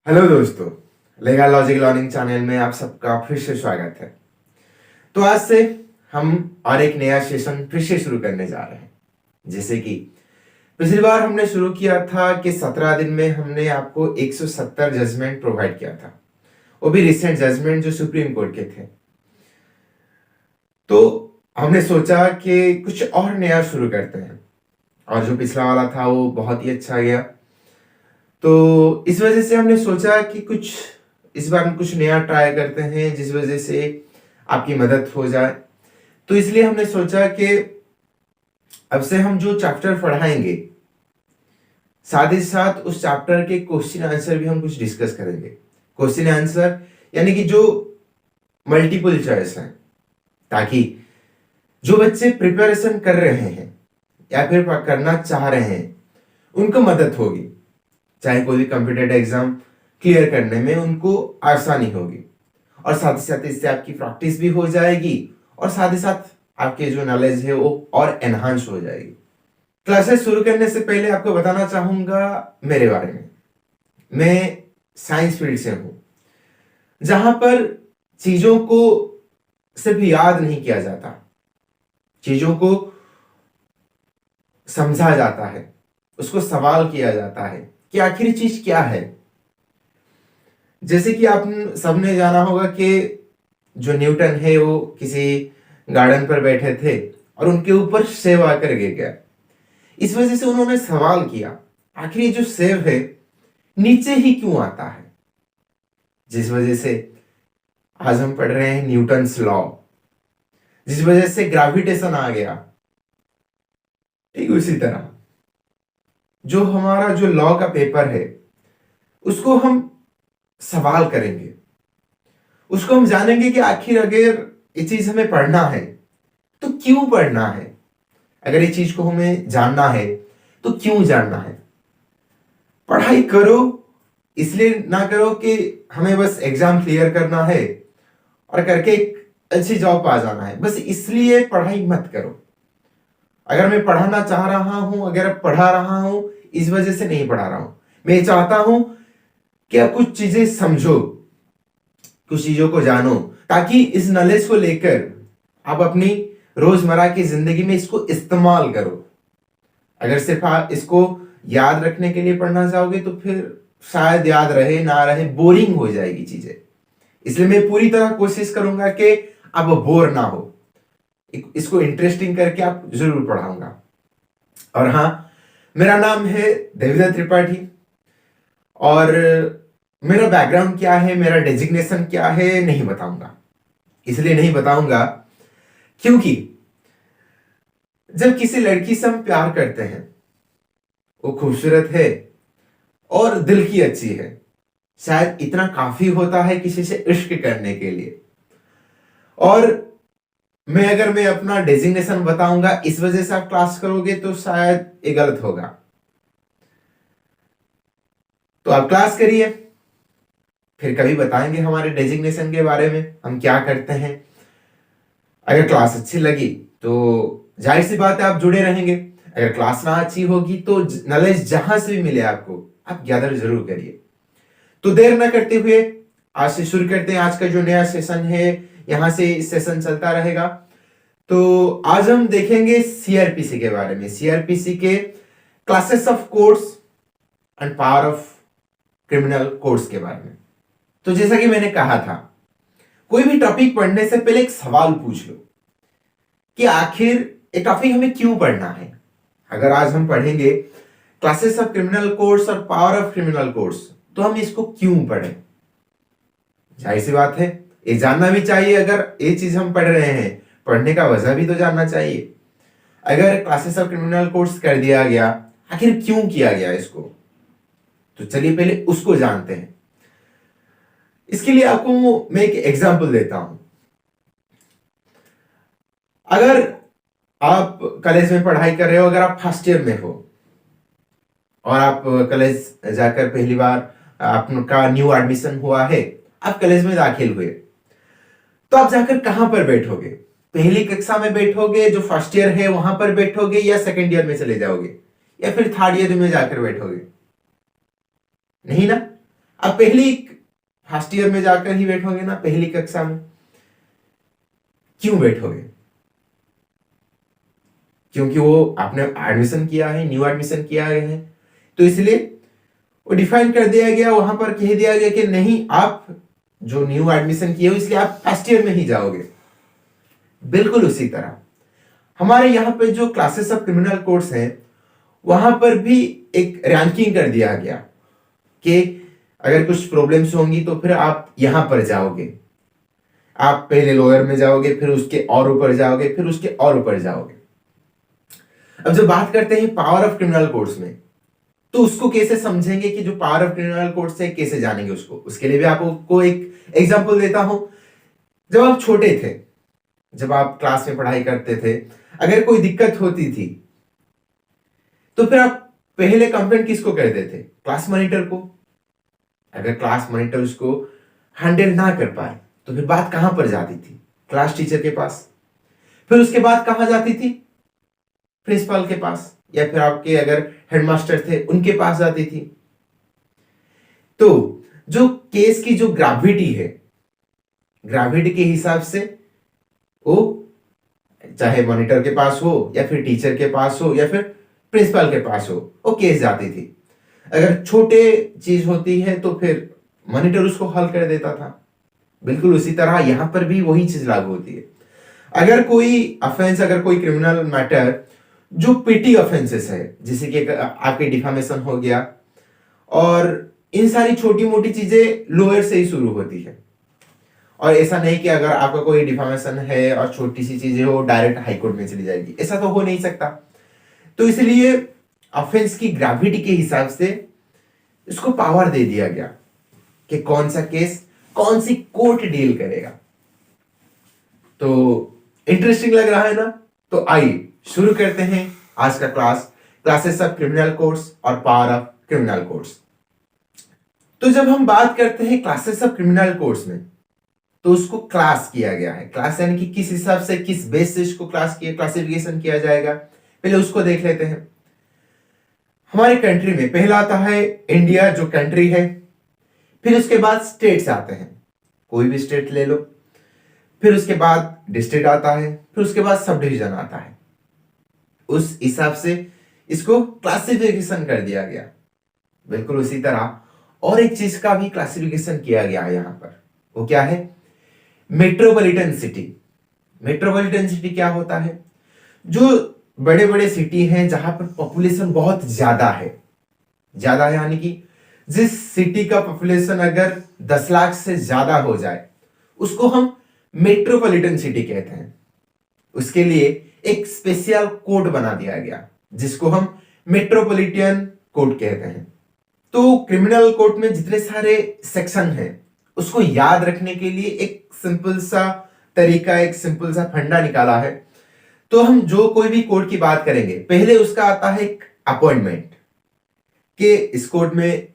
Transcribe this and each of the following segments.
Hello दोस्तों, लेगा logic learning channel में आप सबका फिर से स्वागत है। तो आज से हम और एक नया सेशन फिर से शुरू करने जा रहे हैं। जैसे कि पिछली बार हमने शुरू किया था कि 17 दिन में हमने आपको 170 जजमेंट प्रोवाइड किया था, वो भी रिसेंट जजमेंट जो सुप्रीम कोर्ट के थे। तो हमने सोचा कि कुछ और नया शुरू करते हैं, और जो पिछला वाला था वो बहुत ही अच्छा गया। तो इस वजह से हमने सोचा कि कुछ इस बार हम कुछ नया ट्राई करते हैं, जिस वजह से आपकी मदद हो जाए। तो इसलिए हमने सोचा कि अब से हम जो चैप्टर पढ़ाएंगे, साथ ही साथ उस चैप्टर के क्वेश्चन आंसर भी हम कुछ डिस्कस करेंगे। क्वेश्चन आंसर यानी कि जो मल्टीपल चॉइस है, ताकि जो बच्चे प्रिपरेशन कर रहे हैं या फिर करना चाह रहे हैं उनको मदद होगी, चाहे कोई भी कॉम्पिटेटिव एग्जाम क्लियर करने में उनको आसानी होगी। और साथ ही साथ इससे आपकी प्रैक्टिस भी हो जाएगी, और साथ ही साथ आपके जो नॉलेज है वो और एनहांस हो जाएगी। क्लासेस शुरू करने से पहले आपको बताना चाहूंगा मेरे बारे में। मैं साइंस फील्ड से हूं, जहां पर चीजों को सिर्फ याद नहीं किया जाता, चीजों को समझा जाता है, उसको सवाल किया जाता है कि आखिर चीज क्या है। जैसे कि आप सबने जाना होगा कि जो न्यूटन है वो किसी गार्डन पर बैठे थे और उनके ऊपर सेब आकर गिर गया। इस वजह से उन्होंने सवाल किया, आखिर ये जो सेब है नीचे ही क्यों आता है, जिस वजह से आज हम पढ़ रहे हैं न्यूटन्स लॉ, जिस वजह से ग्रेविटेशन आ गया। ठीक उसी तरह जो हमारा जो लॉ का पेपर है उसको हम सवाल करेंगे, उसको हम जानेंगे कि आखिर अगर ये चीज हमें पढ़ना है तो क्यों पढ़ना है, अगर ये चीज को हमें जानना है तो क्यों जानना है। पढ़ाई करो इसलिए ना करो कि हमें बस एग्जाम क्लियर करना है और करके एक अच्छी जॉब पा जाना है, बस इसलिए पढ़ाई मत करो। अगर मैं पढ़ाना चाह रहा हूं, अगर पढ़ा रहा हूं, इस वजह से नहीं पढ़ा रहा हूं। मैं चाहता हूं कि आप कुछ चीजें समझो, कुछ चीजों को जानो, ताकि इस नॉलेज को लेकर आप अपनी रोजमर्रा की जिंदगी में इसको इस्तेमाल करो। अगर सिर्फ आप इसको याद रखने के लिए पढ़ना चाहोगे तो फिर शायद याद रहे ना रहे, बोरिंग हो जाएगी चीजें। इसलिए मैं पूरी तरह कोशिश करूंगा कि आप बोर ना हो, इसको इंटरेस्टिंग करके आप जरूर पढ़ाऊंगा। और हाँ, मेरा नाम है देविदर त्रिपाठी, और मेरा बैकग्राउंड क्या है, मेरा डेजिग्नेशन क्या है नहीं बताऊंगा। इसलिए नहीं बताऊंगा क्योंकि जब किसी लड़की से हम प्यार करते हैं, वो खूबसूरत है और दिल की अच्छी है, शायद इतना काफी होता है किसी से इश्क करने के लिए। और अगर मैं अपना डेजिग्नेशन बताऊंगा इस वजह से आप क्लास करोगे तो शायद ये गलत होगा। तो आप क्लास करिए, फिर कभी बताएंगे हमारे डेजिग्नेशन के बारे में, हम क्या करते हैं। अगर क्लास अच्छी लगी तो जाहिर सी बात है आप जुड़े रहेंगे। अगर क्लास ना अच्छी होगी तो नॉलेज जहां से भी मिले आपको, आप गैदर जरूर करिए। तो देर ना करते हुए आज से शुरू करते हैं। आज का जो नया सेशन है, यहां से सेशन चलता रहेगा। तो आज हम देखेंगे सीआरपीसी के बारे में, सीआरपीसी के classes of courts and power of criminal courts के बारे में। तो जैसा कि मैंने कहा था, कोई भी टॉपिक पढ़ने से पहले एक सवाल पूछ लो कि आखिर ये टॉपिक हमें क्यों पढ़ना है। अगर आज हम पढ़ेंगे क्लासेस ऑफ क्रिमिनल कोर्ट्स और पावर ऑफ क्रिमिनल कोर्ट्स, तो हम इसको क्यों पढ़ें। जाहिर सी बात है ये जानना भी चाहिए। अगर ये चीज हम पढ़ रहे हैं, पढ़ने का वजह भी तो जानना चाहिए। अगर क्लासेस ऑफ क्रिमिनल कोर्ट्स कर दिया गया, आखिर क्यों किया गया इसको, तो चलिए पहले उसको जानते हैं। इसके लिए आपको मैं एक एग्जांपल देता हूं। अगर आप कॉलेज में पढ़ाई कर रहे हो, अगर आप फर्स्ट ईयर में हो और आप कॉलेज जाकर पहली बार आपका न्यू एडमिशन हुआ है, आप कॉलेज में दाखिल हुए, तो आप जाकर कहां पर बैठोगे। पहली कक्षा में बैठोगे, जो फर्स्ट ईयर है वहां पर बैठोगे, या सेकेंड ईयर में चले जाओगे, या फिर थर्ड ईयर में जाकर बैठोगे। नहीं ना, आप पहली फर्स्ट ईयर में जाकर ही बैठोगे ना, पहली कक्षा में क्यों बैठोगे? क्योंकि वो आपने एडमिशन किया है, न्यू एडमिशन किया है, तो इसलिए वो डिफाइन कर दिया गया, वहां पर कह दिया गया कि नहीं, आप जो न्यू एडमिशन किए हो इसलिए आप फर्स्ट ईयर में ही जाओगे। बिल्कुल उसी तरह हमारे यहाँ पे जो क्लासेस ऑफ क्रिमिनल कोर्ट्स हैं, वहां पर भी एक रैंकिंग कर दिया गया कि अगर कुछ प्रॉब्लम्स होंगी तो फिर आप यहां पर जाओगे। आप पहले लोअर में जाओगे, फिर उसके और ऊपर जाओगे, फिर उसके और ऊपर जाओगे। अब जब बात करते हैं पावर ऑफ क्रिमिनल कोर्ट्स में, तो उसको कैसे समझेंगे कि जो पावर ऑफ क्रिमिनल कोर्ट्स है कैसे जानेंगे उसको? उसके लिए भी आपको एक एग्जांपल देता हूं। जब आप छोटे थे, जब आप क्लास में पढ़ाई करते थे, अगर कोई दिक्कत होती थी तो फिर आप पहले कंप्लेंट किसको करते थे? क्लास मॉनिटर को। अगर क्लास मॉनिटर उसको हैंडल ना कर पाए तो फिर बात कहां पर जाती थी? क्लास टीचर के पास। फिर उसके बाद कहां जाती थी? प्रिंसिपल के पास, या फिर आपके अगर हेडमास्टर थे उनके पास जाती थी। तो जो केस की जो ग्रेविटी है, ग्रेविटी के हिसाब से वो चाहे मॉनिटर के पास हो या फिर टीचर के पास हो या फिर प्रिंसिपल के पास हो, वो केस जाती थी। अगर छोटे चीज होती है तो फिर मॉनिटर उसको हल कर देता था। बिल्कुल उसी तरह यहां पर भी वही चीज लागू होती है। अगर कोई ऑफेंस, अगर कोई क्रिमिनल मैटर जो पिटी ऑफेंसेस है, जैसे कि आपके डिफामेशन हो गया, और इन सारी छोटी मोटी चीजें लोअर से ही शुरू होती है। और ऐसा नहीं कि अगर आपका कोई डिफामेशन है और छोटी सी चीजें हो डायरेक्ट हाई कोर्ट में चली जाएगी, ऐसा तो हो नहीं सकता। तो इसलिए ऑफेंस की ग्रेविटी के हिसाब से इसको पावर दे दिया गया कि कौन सा केस कौन सी कोर्ट डील करेगा। तो इंटरेस्टिंग लग रहा है ना? तो आइए शुरू करते हैं आज का क्लासेस ऑफ क्रिमिनल कोर्ट्स और पावर ऑफ क्रिमिनल कोर्ट्स। तो जब हम बात करते हैं क्लासेस ऑफ क्रिमिनल कोर्ट्स में, तो उसको क्लास किया गया है। क्लास यानी कि किस हिसाब से, किस बेस से इसको क्लासिफिकेशन किया जाएगा, पहले उसको देख लेते हैं। हमारे कंट्री में पहला आता है इंडिया, जो कंट्री है। फिर उसके बाद स्टेट्स आते हैं, कोई भी स्टेट ले लो। फिर उसके बाद डिस्ट्रिक्ट आता है, फिर उसके बाद सब डिवीजन आता है। उस हिसाब से इसको क्लासिफिकेशन कर दिया गया। बिल्कुल उसी तरह और एक चीज का भी क्लासिफिकेशन किया गया है यहां पर। वो क्या है? Metropolitan city. मेट्रोपॉलिटन सिटी क्या होता है? जो बड़े बड़े सिटी हैं जहां पर पॉपुलेशन बहुत ज्यादा है। ज्यादा है यानी कि जिस सिटी का पॉपुलेशन अगर 10 लाख से ज्यादा हो जाए, उसको हम मेट्रोपॉलिटन सिटी कहते हैं। उसके लिए एक स्पेशल कोड बना दिया गया जिसको हम मेट्रोपॉलिटन कोड कहते हैं। तो क्रिमिनल कोड में जितने सारे सेक्शन हैं, उसको याद रखने के लिए एक सिंपल सा तरीका, एक सिंपल सा फंडा निकाला है। तो हम जो कोई भी कोड की बात करेंगे, पहले उसका आता है एक अपॉइंटमेंट, कि इस कोड में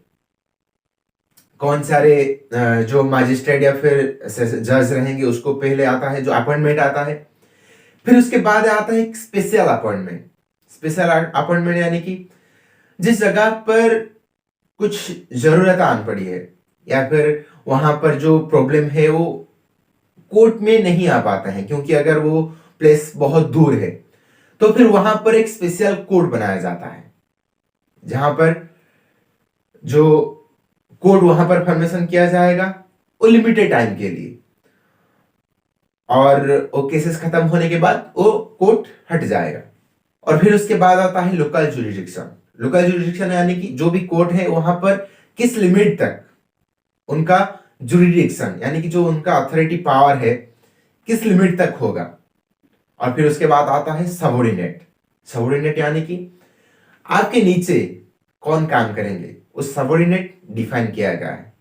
कौन सारे जो मजिस्ट्रेट या फिर जज रहेंगे, उसको पहले आता है जो अपॉइंटमेंट आता है। फिर उसके बाद आता है एक स्पेशल अपॉइंटमेंट। स्पेशल अपॉइंटमेंट यानी कि जिस जगह पर कुछ जरूरत आन पड़ी है या फिर वहां पर जो प्रॉब्लम है वो कोर्ट में नहीं आ पाता है, क्योंकि अगर वो प्लेस बहुत दूर है, तो फिर वहां पर एक स्पेशल कोर्ट बनाया जाता है जहां पर जो कोर्ट वहां पर फॉर्मेशन किया जाएगा वो लिमिटेड टाइम के लिए, और वो केसेस खत्म होने के बाद वो कोर्ट हट जाएगा। और फिर उसके बाद आता है लोकल जुरिडिक्शन। लोकल जुरिडिक्शन यानी कि जो भी कोर्ट है वहां पर किस लिमिट तक उनका जुरिडिक्शन यानी कि जो उनका अथॉरिटी पावर है किस लिमिट तक होगा। और फिर उसके बाद आता है सबऑर्डिनेट। सबऑर्डिनेट यानी कि आपके नीचे कौन काम करेंगे, उस सबऑर्डिनेट डिफाइन किया गया है।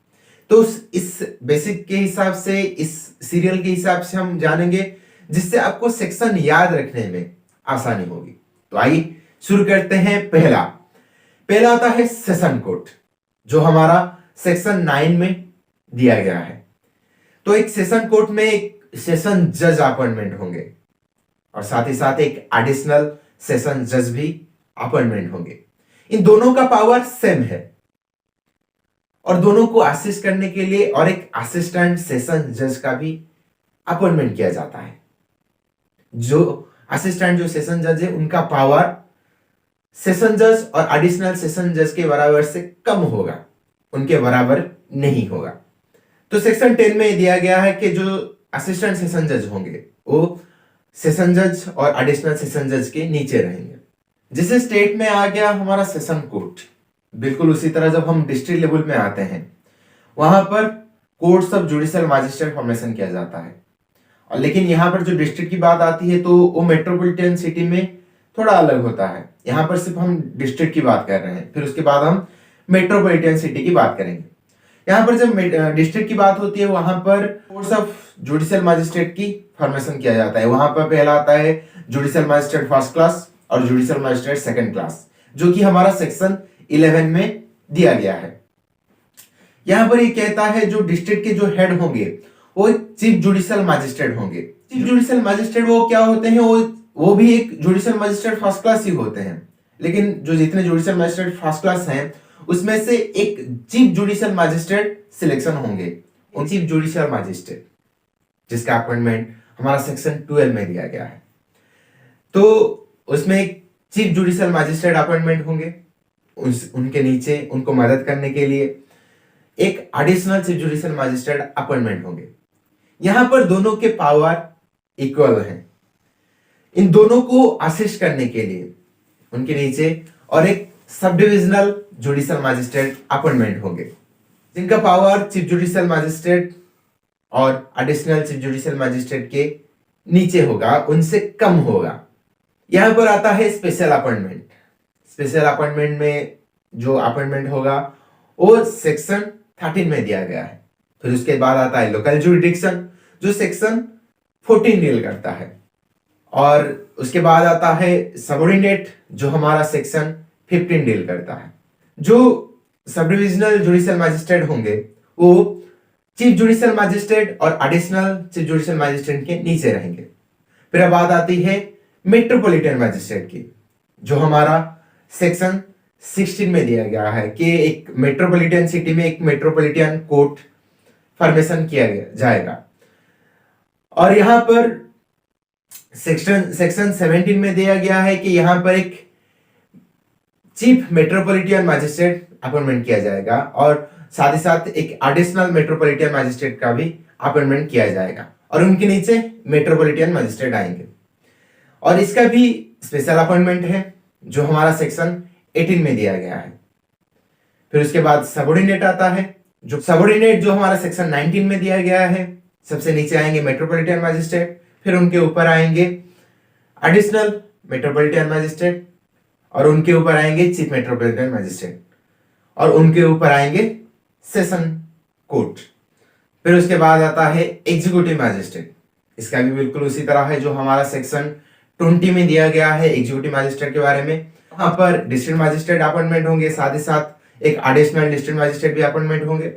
तो इस बेसिक के हिसाब से, इस सीरियल के हिसाब से हम जानेंगे, जिससे आपको सेक्शन याद रखने में आसानी होगी। तो आइए शुरू करते हैं। पहला आता है सेशन कोर्ट, जो हमारा सेक्शन 9 में दिया गया है। तो एक सेशन कोर्ट में एक सेशन जज अपॉइंटमेंट होंगे और साथ ही साथ एक एडिशनल सेशन जज भी अपॉइंटमेंट होंगे। इन दोनों का पावर सेम है और दोनों को असिस्ट करने के लिए और एक असिस्टेंट सेशन जज का भी अपॉइंटमेंट किया जाता है। जो असिस्टेंट जो सेशन जज है उनका पावर सेशन जज और एडिशनल सेशन जज के बराबर से कम होगा, उनके बराबर नहीं होगा। तो सेक्शन 10 में दिया गया है कि जो असिस्टेंट सेशन जज होंगे वो सेशन जज और एडिशनल सेशन जज के नीचे रहेंगे। जैसे स्टेट में आ गया हमारा सेशन कोर्ट, बिल्कुल उसी तरह जब हम डिस्ट्रिक्ट लेवल में आते हैं वहां पर courts of judicial magistrate formation किया जाता है। और लेकिन यहाँ पर जो डिस्ट्रिक्ट की बात आती है तो वो मेट्रोपॉलिटन सिटी में थोड़ा अलग होता है। यहाँ पर सिर्फ हम डिस्ट्रिक्ट की बात कर रहे हैं, फिर उसके बाद हम मेट्रोपॉलिटन सिटी की बात करेंगे। यहाँ पर जब डिस्ट्रिक्ट की बात होती है वहां पर कोर्ट्स ऑफ जुडिशियल मैजिस्ट्रेट की फॉर्मेशन किया जाता है। वहां पर पहला आता है जुडिशियल मैजिस्ट्रेट फर्स्ट क्लास और जुडिशियल मैजिस्ट्रेट सेकंड क्लास, जो कि हमारा सेक्शन 11 में दिया गया है। यहाँ पर ये कहता है जो डिस्ट्रिक्ट के जो हेड होंगे वो चीफ जुडिशियल मैजिस्ट्रेट होंगे। चीफ जुडिशियल मैजिस्ट्रेट वो क्या होते हैं, वो भी एक जुडिशियल मैजिस्ट्रेट फर्स्ट क्लास ही होते हैं, लेकिन जो जितने जुडिशियल मैजिस्ट्रेट फर्स्ट क्लास हैं उसमें से एक चीफ जुडिशियल मैजिस्ट्रेट सिलेक्शन होंगे। उन चीफ जुडिशियल मैजिस्ट्रेट जिसका अपॉइंटमेंट हमारा सेक्शन 12 में दिया गया है, तो उसमें एक चीफ जुडिशियल मैजिस्ट्रेट अपॉइंटमेंट होंगे। उनके नीचे उनको मदद करने के लिए एक additional chief judicial magistrate appointment होंगे। यहां पर दोनों के पावर इक्वल हैं। इन दोनों को असिस्ट करने के लिए उनके नीचे और एक sub divisional judicial magistrate appointment होंगे, जिनका पावर चीफ जुडिशियल मैजिस्ट्रेट और एडिशनल चीफ जुडिशियल मैजिस्ट्रेट के नीचे होगा, उनसे कम होगा। यहां पर आता है स्पेशल अपॉइंटमेंट। स्पेशल अपॉइंटमेंट में जो अपॉइंटमेंट होगा वो सेक्शन 13 में दिया गया है। फिर उसके बाद आता है लोकल जुरिडिक्शन जो सेक्शन 14 डील करता है, और उसके बाद आता है सबऑर्डिनेट जो हमारा सेक्शन 15 डील करता है। जो सब डिविजनल जुडिशियल मैजिस्ट्रेट होंगे वो चीफ जुडिशियल मैजिस्ट्रेट और एडिशनल चीफ जुडिशियल मैजिस्ट्रेट के नीचे रहेंगे। फिर बात आती है मेट्रोपॉलिटन मैजिस्ट्रेट की, जो हमारा सेक्शन 16 में दिया गया है कि एक मेट्रोपॉलिटन सिटी में एक मेट्रोपॉलिटन कोर्ट फॉर्मेशन किया जाएगा। और यहां पर सेक्शन 17 में दिया गया है कि यहां पर एक चीफ मेट्रोपॉलिटन मैजिस्ट्रेट अपॉइंटमेंट किया जाएगा और साथ ही साथ एक एडिशनल मेट्रोपॉलिटन मैजिस्ट्रेट का भी अपॉइंटमेंट किया जाएगा, और उनके नीचे मेट्रोपॉलिटन मैजिस्ट्रेट आएंगे। और इसका भी स्पेशल अपॉइंटमेंट है जो हमारा सेक्शन 18 में दिया गया है। फिर उसके बाद सबऑर्डिनेट आता है, जो सबऑर्डिनेट जो हमारा सेक्शन 19 में दिया गया है। सबसे नीचे आएंगे मेट्रोपॉलिटन मैजिस्ट्रेट, फिर उनके ऊपर आएंगे एडिशनल मेट्रोपॉलिटन मैजिस्ट्रेट, और उनके ऊपर आएंगे चीफ मेट्रोपॉलिटन मैजिस्ट्रेट, और उनके ऊपर आएंगे सेशन कोर्ट। फिर उसके बाद आता है एग्जीक्यूटिव मैजिस्ट्रेट। इसका भी बिल्कुल उसी तरह है जो हमारा सेक्शन 20 में दिया गया है एग्जीक्यूटिव मैजिस्ट्रेट के बारे में। वहां पर डिस्ट्रिक्ट मैजिस्ट्रेट अपॉइंटमेंट होंगे, साथ ही साथ एक एडिशनल डिस्ट्रिक्ट मैजिस्ट्रेट भी अपॉइंटमेंट होंगे।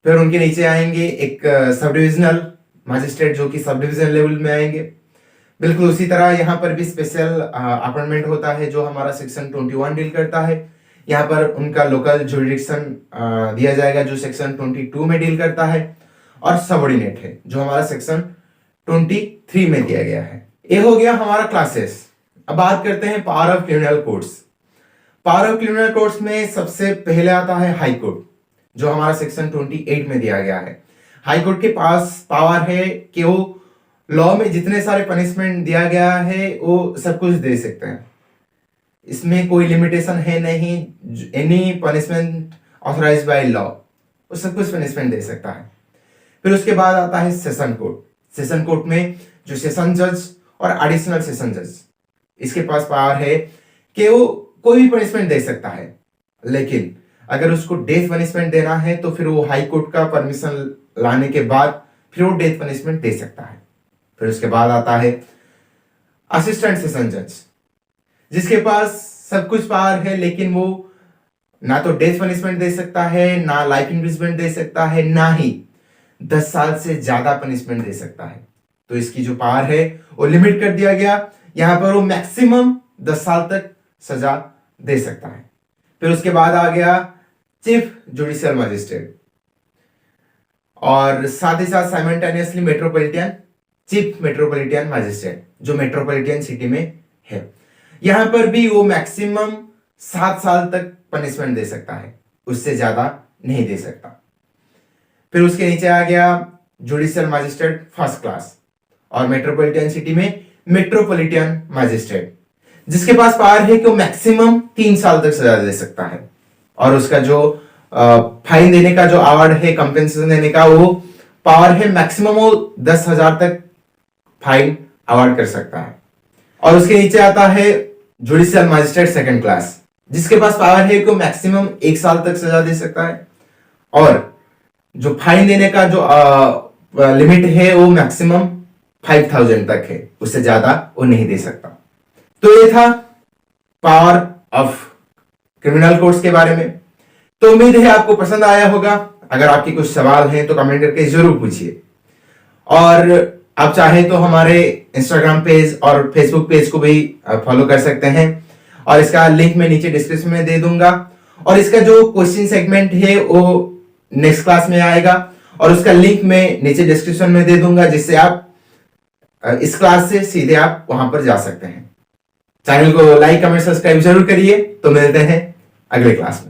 फिर उनके नीचे आएंगे एक सब डिविजनल मैजिस्ट्रेट जो कि सब डिविजन लेवल में आएंगे। बिल्कुल उसी तरह यहाँ पर भी स्पेशल अपॉइंटमेंट होता है जो हमारा सेक्शन 21 डील करता है। यहाँ पर उनका लोकल जुरिडिक्शन दिया जाएगा जो सेक्शन 22 में डील करता है, और सबऑर्डिनेट है जो हमारा सेक्शन 23 में दिया गया है। ये हो गया हमारा क्लासेस। अब बात करते हैं power of criminal courts. Power of criminal courts में सबसे पहले आता है हाई कोर्ट जो हमारा सेक्शन 28 में दिया गया है। हाई कोर्ट के पास पावर है कि वो लॉ में जितने सारे पनिशमेंट दिया गया है वो सब कुछ दे सकते हैं। इसमें कोई लिमिटेशन है नहीं, any punishment authorised by law वो सब कुछ पनिशमेंट दे सकता है। फिर उसके बाद आता है सेशन कोर्ट। सेशन कोर्ट में जो सेशन जज और एडिशनल सेशन जज इसके पास पावर है कि वो कोई भी पनिशमेंट दे सकता है, लेकिन अगर उसको डेथ पनिशमेंट देना है तो फिर वो हाई कोर्ट का परमिशन लाने के बाद फिर वो डेथ पनिशमेंट दे सकता है। फिर उसके बाद आता है असिस्टेंट सेशन जज जिसके पास सब कुछ पावर है, लेकिन वो ना तो डेथ पनिशमेंट दे सकता है, ना लाइफ इम्प्रिजनमेंट दे सकता है, ना ही 10 साल से ज्यादा पनिशमेंट दे सकता है। तो इसकी जो पावर है वो लिमिट कर दिया गया। यहां पर वो मैक्सिमम 10 साल तक सजा दे सकता है। फिर उसके बाद आ गया चीफ जुडिशियल मजिस्ट्रेट, और साथ ही साथ simultaneously metropolitan chief metropolitan magistrate जो मेट्रोपॉलिटन सिटी में है। यहां पर भी वो मैक्सिमम 7 साल तक पनिशमेंट दे सकता है, उससे ज्यादा नहीं दे सकता। फिर उसके नीचे आ गया जुडिशियल मजिस्ट्रेट फर्स्ट क्लास, और मेट्रोपॉलिटन सिटी में मेट्रोपॉलिटन मजिस्ट्रेट, जिसके पास पावर है कि वो मैक्सिमम 3 साल तक सजा दे सकता है, और उसका जो फाइन देने का जो अवार्ड है, कंपेंसेशन देने का, वो पावर है मैक्सिमम वो 10,000 तक फाइन अवार्ड कर सकता है। और उसके नीचे आता है जुडिशियल मजिस्ट्रेट सेकंड क्लास, जिसके पास पावर है कि मैक्सिमम 1 साल तक सजा दे सकता है, और जो फाइन देने का जो लिमिट है वो मैक्सिमम 5,000 तक है, उससे ज्यादा वो नहीं दे सकता। तो ये था पावर ऑफ क्रिमिनल कोर्ट्स के बारे में। तो उम्मीद है आपको पसंद आया होगा। अगर आपके कुछ सवाल हैं तो कमेंट करके जरूर पूछिए, और आप चाहे तो हमारे इंस्टाग्राम पेज और फेसबुक पेज को भी फॉलो कर सकते हैं, और इसका लिंक मैं नीचे डिस्क्रिप्शन में दे दूंगा। और इसका जो क्वेश्चन सेगमेंट है वो नेक्स्ट क्लास में आएगा, और उसका लिंक मैं नीचे डिस्क्रिप्शन में दे दूंगा, जिससे आप इस क्लास से सीधे आप वहां पर जा सकते हैं। चैनल को लाइक कमेंट सब्सक्राइब जरूर करिए। तो मिलते हैं अगले क्लास में।